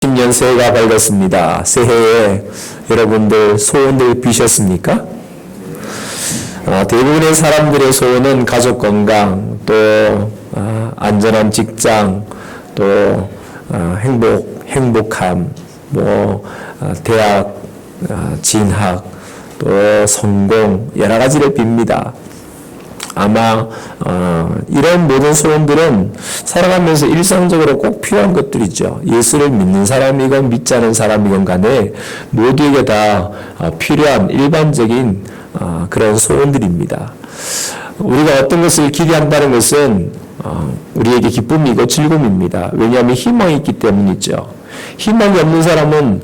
신년 새해가 밝았습니다. 새해에 여러분들 소원들 비셨습니까? 대부분의 사람들의 소원은 가족 건강, 또 안전한 직장, 또 행복함, 대학 진학, 또 성공, 여러 가지를 빕니다. 아마 이런 모든 소원들은 살아가면서 일상적으로 꼭 필요한 것들이죠. 예수를 믿는 사람이건 믿지 않은 사람이건 간에 모두에게 다 필요한 일반적인 그런 소원들입니다. 우리가 어떤 것을 기대한다는 것은 우리에게 기쁨이고 즐거움입니다. 왜냐하면 희망이 있기 때문이죠. 희망이 없는 사람은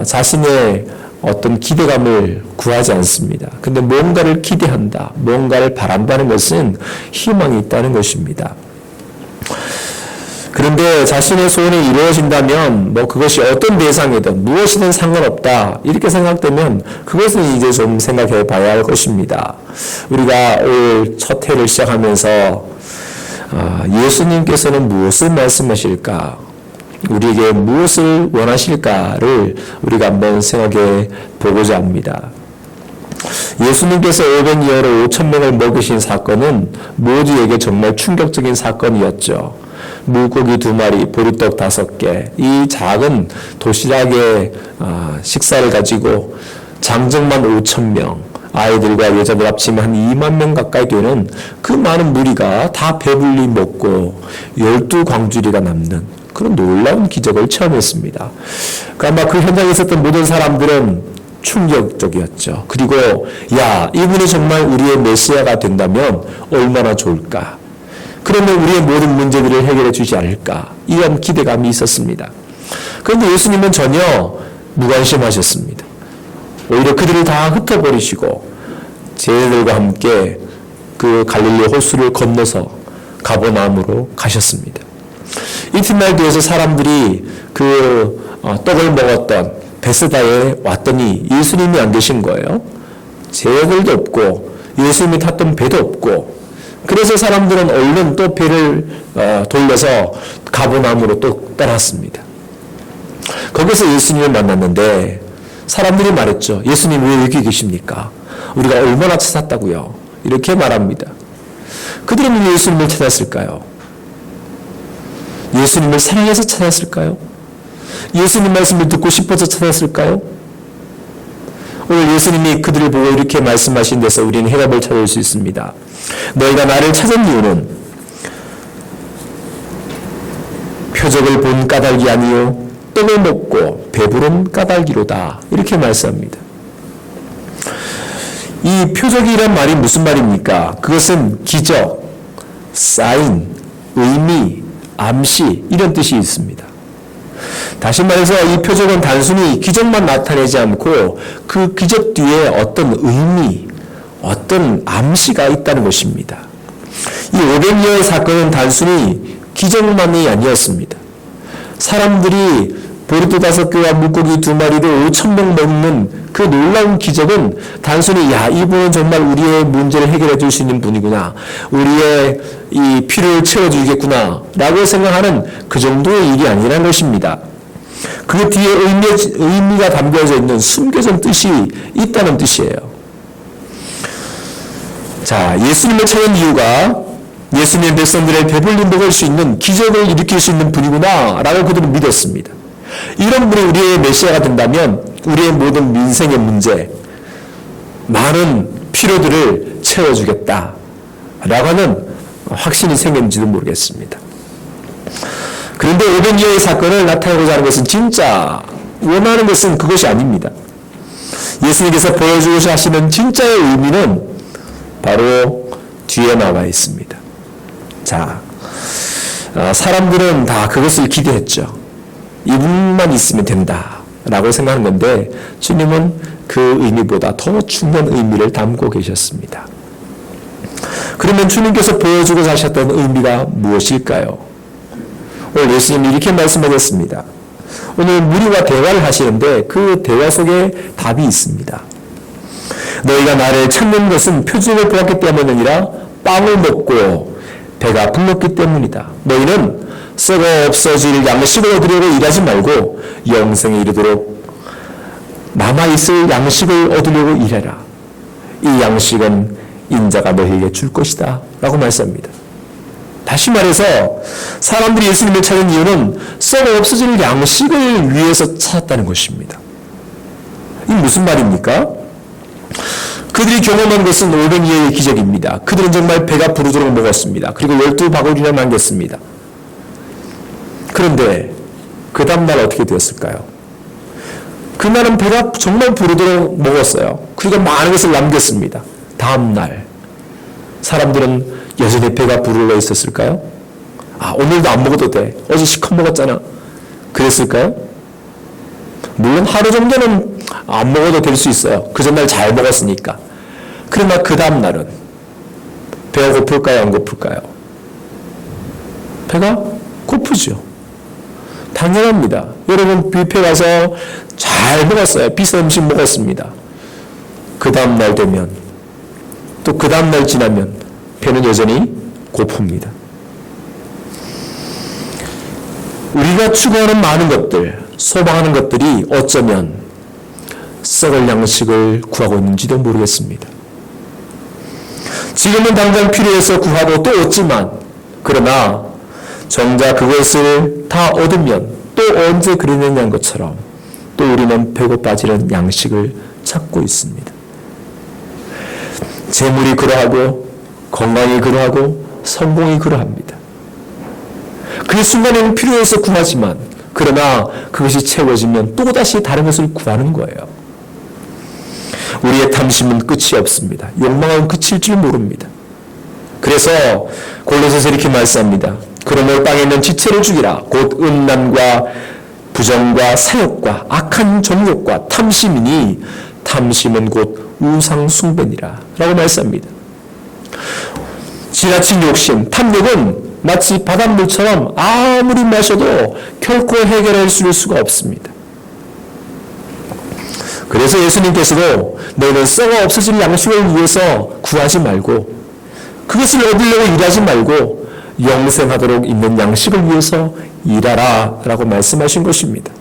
자신의 어떤 기대감을 구하지 않습니다. 근데 뭔가를 기대한다, 뭔가를 바란다는 것은 희망이 있다는 것입니다. 그런데 자신의 소원이 이루어진다면 그것이 어떤 대상이든 무엇이든 상관없다 이렇게 생각되면 그것은 이제 좀 생각해 봐야 할 것입니다. 우리가 올 첫 해를 시작하면서 예수님께서는 무엇을 말씀하실까? 우리에게 무엇을 원하실까를 우리가 한번 생각해 보고자 합니다. 예수님께서 500여로 5,000명을 먹이신 사건은 모두에게 정말 충격적인 사건이었죠. 물고기 2마리, 보리떡 5개, 이 작은 도시락의 식사를 가지고 장정만 5,000명, 아이들과 여자들 합치면 한 2만 명 가까이 되는 그 많은 무리가 다 배불리 먹고 12광주리가 남는 그런 놀라운 기적을 체험했습니다. 아마 그 현장에 있었던 모든 사람들은 충격적이었죠. 그리고 이분이 정말 우리의 메시아가 된다면 얼마나 좋을까? 그러면 우리의 모든 문제들을 해결해 주지 않을까? 이런 기대감이 있었습니다. 그런데 예수님은 전혀 무관심하셨습니다. 오히려 그들을 다 흩어버리시고 제자들과 함께 그 갈릴리 호수를 건너서 가버나움으로 가셨습니다. 이튿날 뒤에서 사람들이 떡을 먹었던 베스다에 왔더니 예수님이 안 계신 거예요. 제자들도 없고 예수님이 탔던 배도 없고, 그래서 사람들은 얼른 또 배를 돌려서 가버나움으로 또 떠났습니다. 거기서 예수님을 만났는데 사람들이 말했죠. 예수님 왜 여기 계십니까? 우리가 얼마나 찾았다고요? 이렇게 말합니다. 그들은 왜 예수님을 찾았을까요? 예수님을 사랑해서 찾았을까요? 예수님 말씀을 듣고 싶어서 찾았을까요? 오늘 예수님이 그들을 보고 이렇게 말씀하신 데서 우리는 해답을 찾을 수 있습니다. 너희가 나를 찾은 이유는 표적을 본 까닭이 아니요 떡을 먹고 배부른 까닭이로다. 이렇게 말씀합니다. 이 표적이란 말이 무슨 말입니까? 그것은 기적, 사인, 의미, 암시 이런 뜻이 있습니다. 다시 말해서 이 표적은 단순히 기적만 나타내지 않고 그 기적 뒤에 어떤 의미, 어떤 암시가 있다는 것입니다. 이 500여의 사건은 단순히 기적만이 아니었습니다. 사람들이 보리떡 5개와 물고기 2마리를 5,000명 먹는 그 놀라운 기적은 단순히 이분은 정말 우리의 문제를 해결해 줄 수 있는 분이구나, 우리의 이 필요를 채워주겠구나 라고 생각하는 그 정도의 일이 아니라는 것입니다. 그 뒤에 의미가 담겨져 있는 숨겨진 뜻이 있다는 뜻이에요. 자, 예수님을 찾은 이유가 예수님의 백성들의 배불리 먹을 수 있는 기적을 일으킬 수 있는 분이구나 라고 그들은 믿었습니다. 이런 분이 우리의 메시아가 된다면 우리의 모든 민생의 문제, 많은 필요들을 채워주겠다 라고 하는 확신이 생겼는지도 모르겠습니다. 그런데 500여의 사건을 나타내고자 하는 것은 진짜 원하는 것은 그것이 아닙니다. 예수님께서 보여주고자 하시는 진짜의 의미는 바로 뒤에 나와 있습니다. 자, 사람들은 다 그것을 기대했죠. 이분만 있으면 된다 라고 생각하는 건데 주님은 그 의미보다 더 중요한 의미를 담고 계셨습니다. 그러면 주님께서 보여주고자 하셨던 의미가 무엇일까요? 오늘 예수님이 이렇게 말씀하셨습니다. 오늘 무리와 대화를 하시는데 그 대화 속에 답이 있습니다. 너희가 나를 찾는 것은 표적을 보았기 때문이 아니라 빵을 먹고 배가 불렀기 때문이다. 너희는 썩어 없어질 양식을 얻으려고 일하지 말고 영생에 이르도록 남아있을 양식을 얻으려고 일해라. 이 양식은 인자가 너희에게 줄 것이다 라고 말씀합니다. 다시 말해서 사람들이 예수님을 찾은 이유는 썩어 없어질 양식을 위해서 찾았다는 것입니다. 이게 무슨 말입니까? 그들이 경험한 것은 500여의 기적입니다. 그들은 정말 배가 부르도록 먹었습니다. 그리고 12바구니나 남겼습니다. 그런데 그 다음날 어떻게 되었을까요? 그날은 배가 정말 부르도록 먹었어요. 그리고 많은 것을 남겼습니다. 다음날 사람들은 여전히 배가 부르러 있었을까요? 오늘도 안 먹어도 돼. 어제 시컷 먹었잖아. 그랬을까요? 물론 하루 정도는 안 먹어도 될 수 있어요. 그 전날 잘 먹었으니까. 그러나 그 다음날은 배가 고플까요? 안 고플까요? 배가 고프죠. 당연합니다. 여러분 뷔페 가서 잘 먹었어요. 비싼 음식 먹었습니다. 그 다음날 되면 또 그 다음날 지나면 배는 여전히 고픕니다. 우리가 추구하는 많은 것들, 소망하는 것들이 어쩌면 썩을 양식을 구하고 있는지도 모르겠습니다. 지금은 당장 필요해서 구하고 또 얻지만 그러나 정작 그것을 다 얻으면 또 언제 그러느냐는 것처럼 또 우리는 배고파지는 양식을 찾고 있습니다. 재물이 그러하고 건강이 그러하고 성공이 그러합니다. 그 순간에는 필요해서 구하지만 그러나 그것이 채워지면 또다시 다른 것을 구하는 거예요. 우리의 탐심은 끝이 없습니다. 욕망은 그칠 줄 모릅니다. 그래서 골로새서 이렇게 말씀합니다. 그러므로 땅에 있는 지체를 죽이라. 곧 음란과 부정과 사욕과 악한 정욕과 탐심이니 탐심은 곧 우상 숭배니라 라고 말씀합니다. 지나친 욕심, 탐욕은 마치 바닷물처럼 아무리 마셔도 결코 해결할 수가 없습니다. 그래서 예수님께서도 너희는 썩어 없어질 양식을 위해서 구하지 말고 그것을 얻으려고 일하지 말고 영생하도록 있는 양식을 위해서 일하라 라고 말씀하신 것입니다.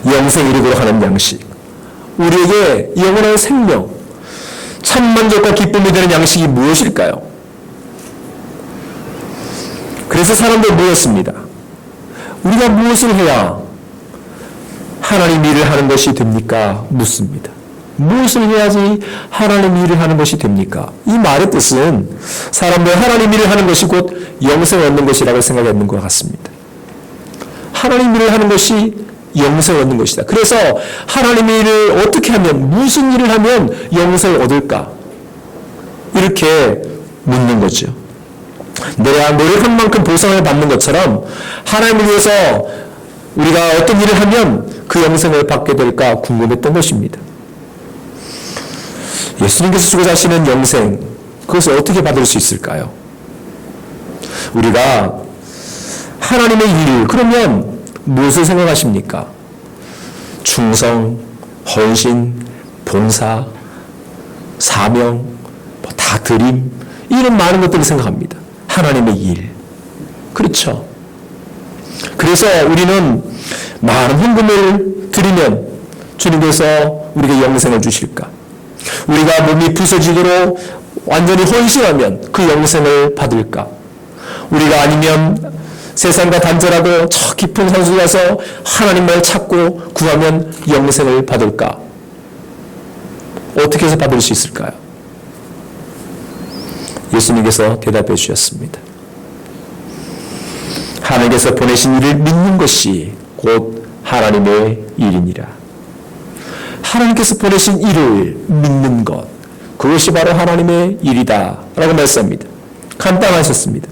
영생 이르도록 하는 양식, 우리에게 영원한 생명, 참만족과 기쁨이 되는 양식이 무엇일까요? 그래서 사람들 모였습니다. 우리가 무엇을 해야 하나님 일을 하는 것이 됩니까? 묻습니다. 무엇을 해야지 하나님 일을 하는 것이 됩니까? 이 말의 뜻은 사람들 하나님 일을 하는 것이 곧 영생을 얻는 것이라고 생각했는 것 같습니다. 하나님 일을 하는 것이 영생을 얻는 것이다. 그래서 하나님 일을 어떻게 하면, 무슨 일을 하면 영생을 얻을까? 이렇게 묻는 거죠. 내가 노력한 만큼 보상을 받는 것처럼 하나님을 위해서 우리가 어떤 일을 하면 그 영생을 받게 될까 궁금했던 것입니다. 예수님께서 주고 자시는 영생, 그것을 어떻게 받을 수 있을까요? 우리가 하나님의 일, 그러면 무엇을 생각하십니까? 충성, 헌신, 봉사, 사명, 다 드림, 이런 많은 것들을 생각합니다. 하나님의 일. 그렇죠. 그래서 우리는 많은 헌금을 드리면 주님께서 우리에게 영생을 주실까? 우리가 몸이 부서지도록 완전히 헌신하면 그 영생을 받을까? 우리가 아니면 세상과 단절하고 저 깊은 산속에 가서 하나님을 찾고 구하면 영생을 받을까? 어떻게 해서 받을 수 있을까요? 예수님께서 대답해 주셨습니다. 하나님께서 보내신 일을 믿는 것이 곧 하나님의 일이니라. 하나님께서 보내신 일을 믿는 것, 그것이 바로 하나님의 일이다 라고 말씀합니다. 간단하셨습니다.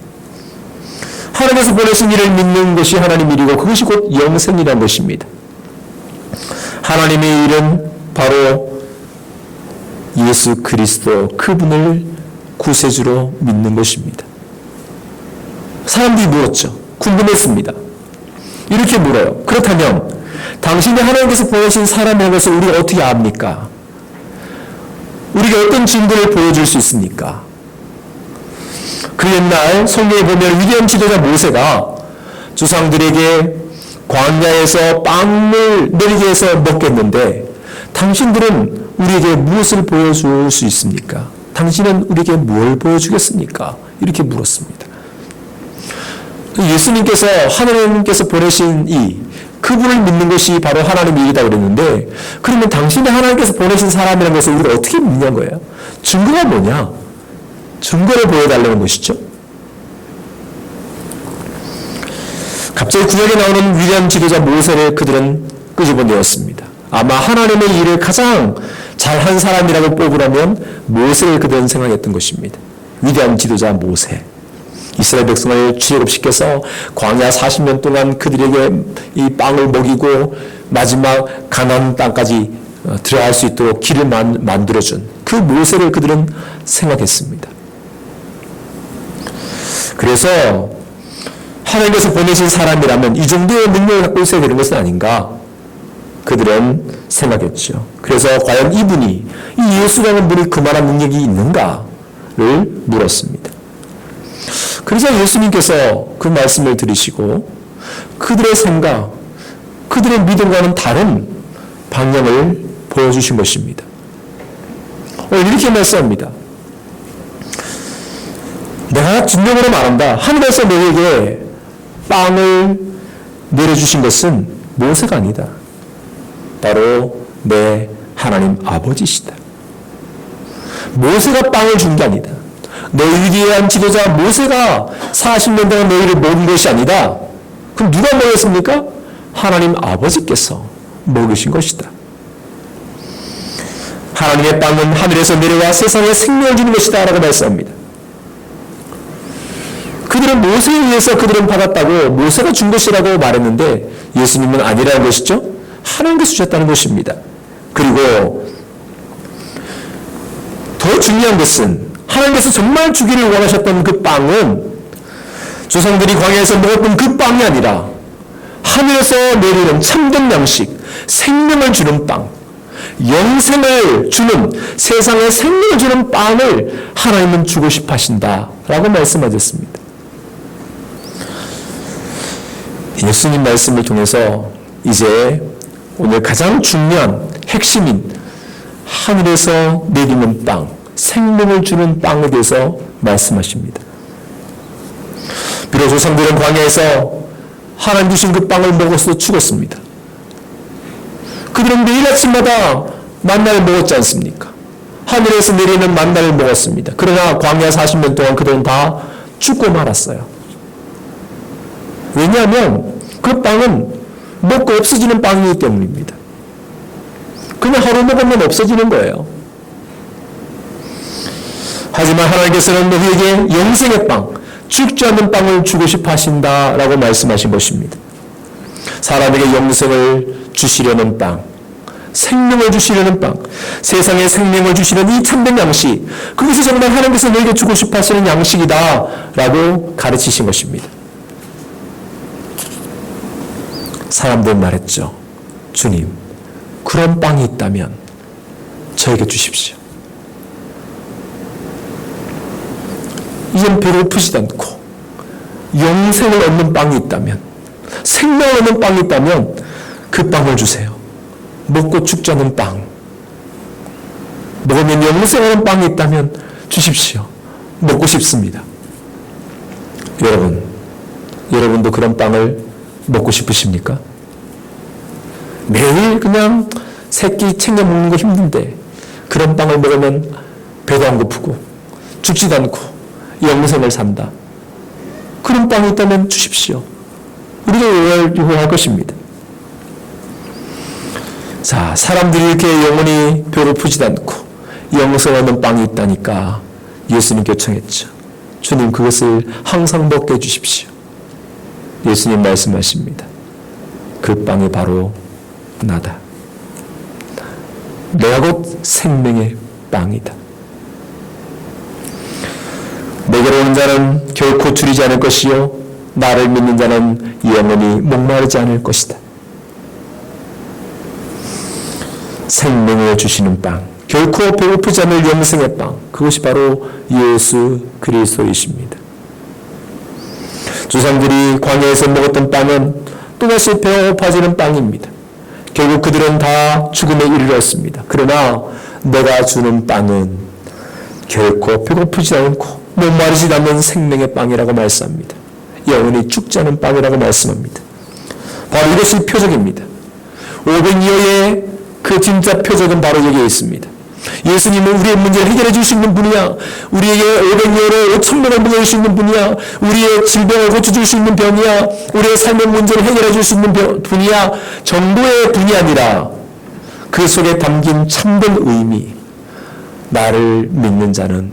하나님께서 보내신 일을 믿는 것이 하나님 일이고 그것이 곧 영생이라는 것입니다. 하나님의 일은 바로 예수 그리스도, 그분을 구세주로 믿는 것입니다. 사람들이 물었죠. 궁금했습니다. 이렇게 물어요. 그렇다면 당신이 하나님께서 보내신 사람의 것을 우리가 어떻게 압니까? 우리가 어떤 증거를 보여줄 수 있습니까? 그 옛날 성경에 보면 위대한 지도자 모세가 조상들에게 광야에서 빵을 내리게 해서 먹겠는데 당신들은 우리에게 무엇을 보여줄 수 있습니까? 당신은 우리에게 뭘 보여주겠습니까? 이렇게 물었습니다. 예수님께서 하나님께서 보내신 그분을 믿는 것이 바로 하나님의 일이다 그랬는데 그러면 당신이 하나님께서 보내신 사람이라는 것을 우리가 어떻게 믿는 거예요? 증거가 뭐냐? 증거를 보여달라는 것이죠. 갑자기 구약에 나오는 위대한 지도자 모세를 그들은 끄집어내었습니다. 아마 하나님의 일을 가장 잘한 사람이라고 뽑으라면 모세를 그들은 생각했던 것입니다. 위대한 지도자 모세. 이스라엘 백성을 출애굽시켜서 광야 40년 동안 그들에게 이 빵을 먹이고 마지막 가나안 땅까지 들어갈 수 있도록 길을 만들어준 그 모세를 그들은 생각했습니다. 그래서 하나님께서 보내신 사람이라면 이 정도의 능력을 갖고 있어야 되는 것은 아닌가 그들은 생각했죠. 그래서 과연 이분이 이 예수라는 분이 그만한 능력이 있는가를 물었습니다. 그래서 예수님께서 그 말씀을 들으시고 그들의 생각, 그들의 믿음과는 다른 방향을 보여주신 것입니다. 이렇게 말씀합니다. 내가 진정으로 말한다. 하늘에서 너에게 빵을 내려주신 것은 모세가 아니다. 바로 내 하나님 아버지시다. 모세가 빵을 준 게 아니다. 너희 위대한 지도자 모세가 40년 동안 너희를 먹인 것이 아니다. 그럼 누가 먹였습니까? 하나님 아버지께서 먹으신 것이다. 하나님의 빵은 하늘에서 내려와 세상에 생명을 주는 것이다 라고 말씀합니다. 그들은 모세에 의해서 그들은 받았다고 모세가 준 것이라고 말했는데 예수님은 아니라는 것이죠. 하나님께서 주셨다는 것입니다. 그리고 더 중요한 것은 하나님께서 정말 주기를 원하셨던 그 빵은 조상들이 광야에서 먹었던 그 빵이 아니라 하늘에서 내리는 참된 양식, 생명을 주는 빵, 영생을 주는, 세상에 생명을 주는 빵을 하나님은 주고 싶어 하신다라고 말씀하셨습니다. 예수님 말씀을 통해서 이제 오늘 가장 중요한 핵심인 하늘에서 내리는 빵, 생명을 주는 빵에 대해서 말씀하십니다. 비록 조상들은 광야에서 하나님 주신 그 빵을 먹어서 죽었습니다. 그들은 매일 아침마다 만나를 먹었지 않습니까? 하늘에서 내리는 만나를 먹었습니다. 그러나 광야 40년 동안 그들은 다 죽고 말았어요. 왜냐하면 그 빵은 먹고 없어지는 빵이기 때문입니다. 그냥 하루 먹으면 없어지는 거예요. 하지만 하나님께서는 너희에게 영생의 빵, 죽지 않는 빵을 주고 싶어 하신다라고 말씀하신 것입니다. 사람에게 영생을 주시려는 빵, 생명을 주시려는 빵, 세상에 생명을 주시는 이 참된 양식, 그것이 정말 하나님께서 너에게 주고 싶어 하시는 양식이다 라고 가르치신 것입니다. 사람들 말했죠. 주님, 그런 빵이 있다면 저에게 주십시오. 이젠 배고프지도 않고 영생을 얻는 빵이 있다면, 생명을 얻는 빵이 있다면 그 빵을 주세요. 먹고 죽지 않는 빵, 먹으면 영생을 얻는 빵이 있다면 주십시오. 먹고 싶습니다. 여러분도 그런 빵을 먹고 싶으십니까? 매일 그냥 새끼 챙겨 먹는 거 힘든데 그런 빵을 먹으면 배도 안 고프고 죽지도 않고 영생을 산다. 그런 빵이 있다면 주십시오. 우리가 요구할 것입니다. 자, 사람들이 이렇게 영원히 배고프지도 않고 영생을 얻는 빵이 있다니까 예수님께 요청했죠. 주님, 그것을 항상 먹게 해주십시오. 예수님 말씀하십니다. 그 빵이 바로 나다. 내가 곧 생명의 빵이다. 내게로 오는 자는 결코 줄이지 않을 것이요 나를 믿는 자는 영원히 목마르지 않을 것이다. 생명을 주시는 빵, 결코 배고프지 않을 영생의 빵, 그것이 바로 예수 그리스도이십니다. 조상들이 광야에서 먹었던 빵은 또다시 배가 고파지는 빵입니다. 결국 그들은 다 죽음에 이르렀습니다. 그러나 내가 주는 빵은 결코 배고프지 않고 목마르지 않는 생명의 빵이라고 말씀합니다. 영원히 죽지 않은 빵이라고 말씀합니다. 바로 이것이 표적입니다. 500여의 그 진짜 표적은 바로 여기에 있습니다. 예수님은 우리의 문제를 해결해 줄 수 있는 분이야. 우리에게 500여로 5,000명을 보낼 수 있는 분이야. 우리의 질병을 고쳐줄 수 있는 병이야. 우리의 삶의 문제를 해결해 줄 수 있는 분이야. 정도의 분이 아니라 그 속에 담긴 참된 의미, 나를 믿는 자는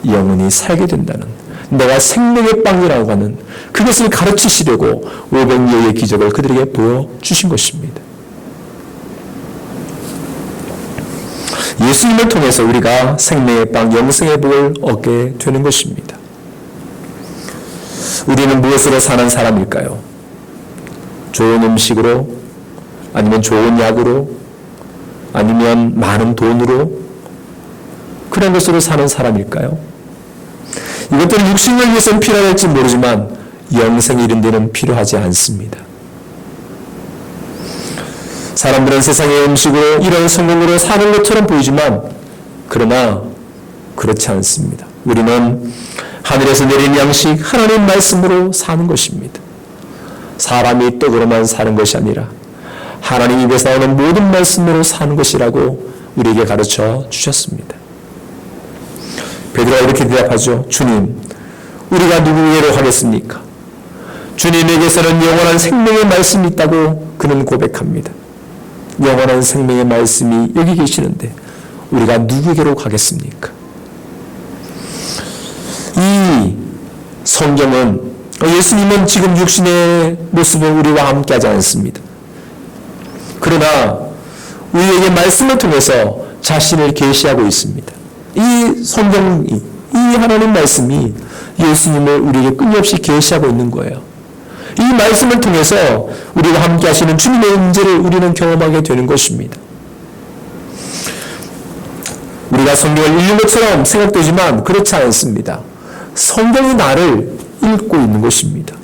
영원히 살게 된다는, 내가 생명의 빵이라고 하는 그것을 가르치시려고 500여의 기적을 그들에게 보여주신 것입니다. 예수님을 통해서 우리가 생명의 빵, 영생의 복을 얻게 되는 것입니다. 우리는 무엇으로 사는 사람일까요? 좋은 음식으로? 아니면 좋은 약으로? 아니면 많은 돈으로? 그런 것으로 사는 사람일까요? 이것들은 육신을 위해서는 필요할지 모르지만 영생이 이른 데는 필요하지 않습니다. 사람들은 세상의 음식으로 이런 성공으로 사는 것처럼 보이지만 그러나 그렇지 않습니다. 우리는 하늘에서 내린 양식 하나님 말씀으로 사는 것입니다. 사람이 떡으로만 사는 것이 아니라 하나님 입에서 나오는 모든 말씀으로 사는 것이라고 우리에게 가르쳐 주셨습니다. 베드로가 이렇게 대답하죠. 주님, 우리가 누구에게로 가겠습니까? 주님에게서는 영원한 생명의 말씀이 있다고 그는 고백합니다. 영원한 생명의 말씀이 여기 계시는데 우리가 누구에게로 가겠습니까? 이 성경은 예수님은 지금 육신의 모습을 우리와 함께 하지 않습니다. 그러나 우리에게 말씀을 통해서 자신을 계시하고 있습니다. 이 성경이, 이 하나님 말씀이 예수님을 우리에게 끊임없이 계시하고 있는 거예요. 이 말씀을 통해서 우리가 함께 하시는 주님의 임재를 우리는 경험하게 되는 것입니다. 우리가 성경을 읽는 것처럼 생각되지만 그렇지 않습니다. 성경이 나를 읽고 있는 것입니다.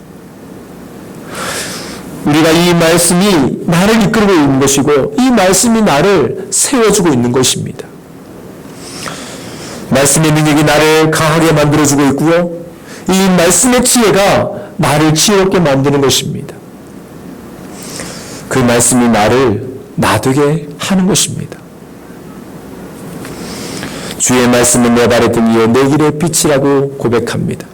우리가 이 말씀이 나를 이끌고 있는 것이고 이 말씀이 나를 세워주고 있는 것입니다. 말씀의 능력이 나를 강하게 만들어주고 있고요. 이 말씀의 지혜가 나를 지혜롭게 만드는 것입니다. 그 말씀이 나를 나되게 하는 것입니다. 주의 말씀은 내 발에 든 이유 내 길의 빛이라고 고백합니다.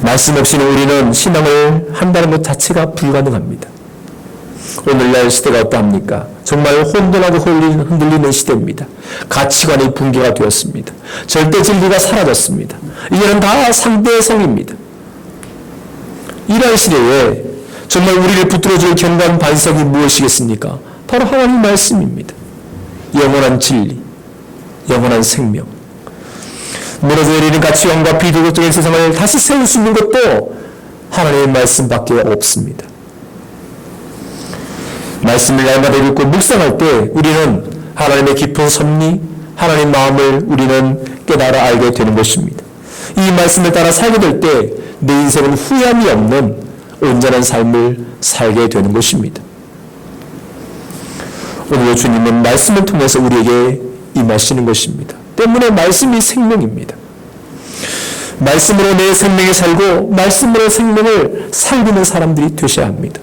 말씀 없이는 우리는 신앙을 한다는 것 자체가 불가능합니다. 오늘날 시대가 어떠합니까? 정말 혼돈하고 흔들리는 시대입니다. 가치관이 붕괴가 되었습니다. 절대 진리가 사라졌습니다. 이제는 다 상대의 성입니다. 이러한 시대에 정말 우리를 붙들어줄 견고한 반석이 무엇이겠습니까? 바로 하나님 말씀입니다. 영원한 진리, 영원한 생명. 무너져내리는 가치관과 비도덕적인 세상을 다시 세울 수 있는 것도 하나님의 말씀밖에 없습니다. 말씀을 날마다 읽고 묵상할 때 우리는 하나님의 깊은 섭리, 하나님 마음을 우리는 깨달아 알게 되는 것입니다. 이 말씀을 따라 살게 될 때 내 인생은 후회함이 없는 온전한 삶을 살게 되는 것입니다. 오늘 주님은 말씀을 통해서 우리에게 임하시는 것입니다. 때문에 말씀이 생명입니다. 말씀으로 내 생명에 살고 말씀으로 생명을 살리는 사람들이 되셔야 합니다.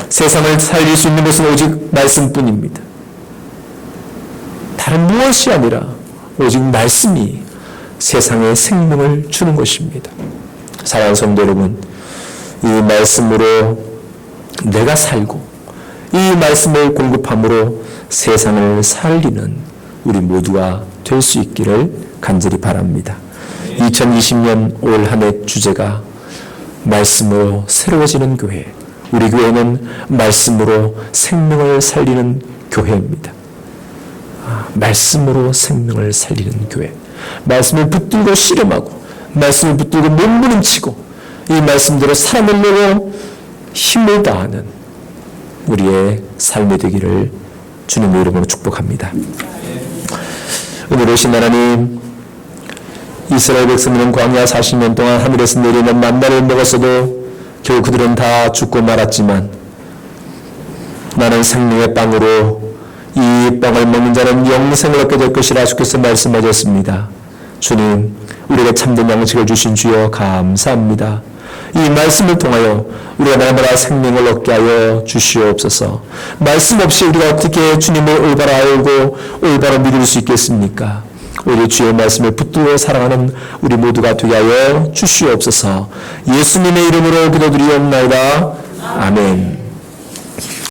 세상을 살릴 수 있는 것은 오직 말씀뿐입니다. 다른 무엇이 아니라 오직 말씀이 세상에 생명을 주는 것입니다. 사랑하는 성도 여러분, 이 말씀으로 내가 살고 이 말씀을 공급함으로 세상을 살리는 우리 모두가 될 수 있기를 간절히 바랍니다. 2020년 올 한 해 주제가 말씀으로 새로워지는 교회, 우리 교회는 말씀으로 생명을 살리는 교회입니다. 말씀으로 생명을 살리는 교회, 말씀을 붙들고 씨름하고 말씀을 붙들고 몸부림치고 이 말씀대로 살아내려고 힘을 다하는 우리의 삶이 되기를 주님의 이름으로 축복합니다. 은혜로우신 하나님, 이스라엘 백성들은 광야 40년 동안 하늘에서 내리는 만나를 먹었어도 결국 그들은 다 죽고 말았지만 나는 생명의 빵으로 이 빵을 먹는 자는 영생을 얻게 될 것이라 주께서 말씀하셨습니다. 주님, 우리에게 참된 양식을 주신 주여 감사합니다. 이 말씀을 통하여 우리가 날마다 생명을 얻게 하여 주시옵소서. 말씀 없이 우리가 어떻게 주님을 올바로 알고 올바로 믿을 수 있겠습니까? 우리 주의 말씀을 붙들어 사랑하는 우리 모두가 되게 하여 주시옵소서. 예수님의 이름으로 기도드리옵나이다. 아멘.